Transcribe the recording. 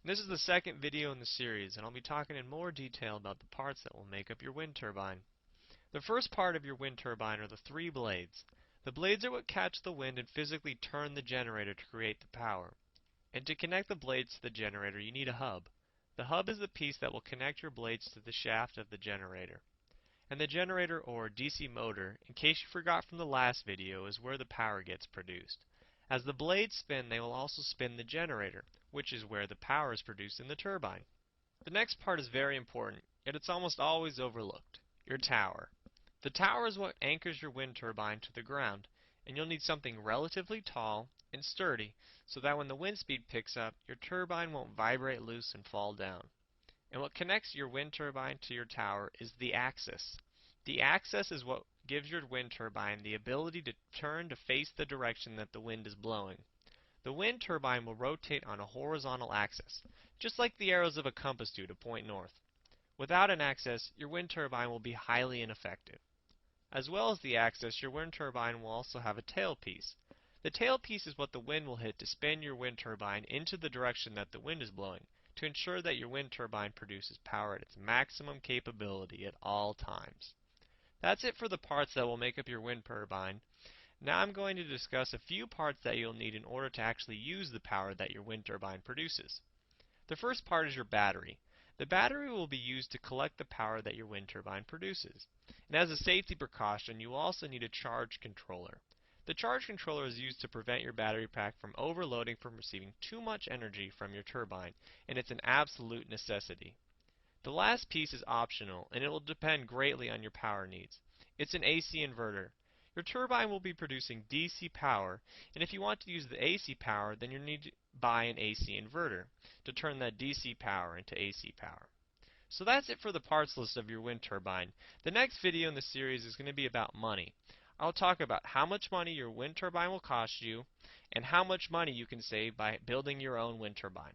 This is the second video in the series, and I'll be talking in more detail about the parts that will make up your wind turbine. The first part of your wind turbine are the three blades. The blades are what catch the wind and physically turn the generator to create the power. And to connect the blades to the generator, you need a hub. The hub is the piece that will connect your blades to the shaft of the generator. And the generator, or DC motor, in case you forgot from the last video, is where the power gets produced. As the blades spin, they will also spin the generator, which is where the power is produced in the turbine. The next part is very important, yet it's almost always overlooked: your tower. The tower is what anchors your wind turbine to the ground, and you'll need something relatively tall and sturdy so that when the wind speed picks up, your turbine won't vibrate loose and fall down. And what connects your wind turbine to your tower is the axis. The axis is what gives your wind turbine the ability to turn to face the direction that the wind is blowing. The wind turbine will rotate on a horizontal axis, just like the arrows of a compass do to point north. Without an axis, your wind turbine will be highly ineffective. As well as the axis, your wind turbine will also have a tailpiece. The tailpiece is what the wind will hit to spin your wind turbine into the direction that the wind is blowing, to ensure that your wind turbine produces power at its maximum capability at all times. That's it for the parts that will make up your wind turbine. Now I'm going to discuss a few parts that you'll need in order to actually use the power that your wind turbine produces. The first part is your battery. The battery will be used to collect the power that your wind turbine produces. And as a safety precaution, you also need a charge controller. The charge controller is used to prevent your battery pack from overloading from receiving too much energy from your turbine, and it's an absolute necessity. The last piece is optional, and it will depend greatly on your power needs. It's an AC inverter. Your turbine will be producing DC power, and if you want to use the AC power, then you need to buy an AC inverter to turn that DC power into AC power. So that's it for the parts list of your wind turbine. The next video in the series is going to be about money. I'll talk about how much money your wind turbine will cost you and how much money you can save by building your own wind turbine.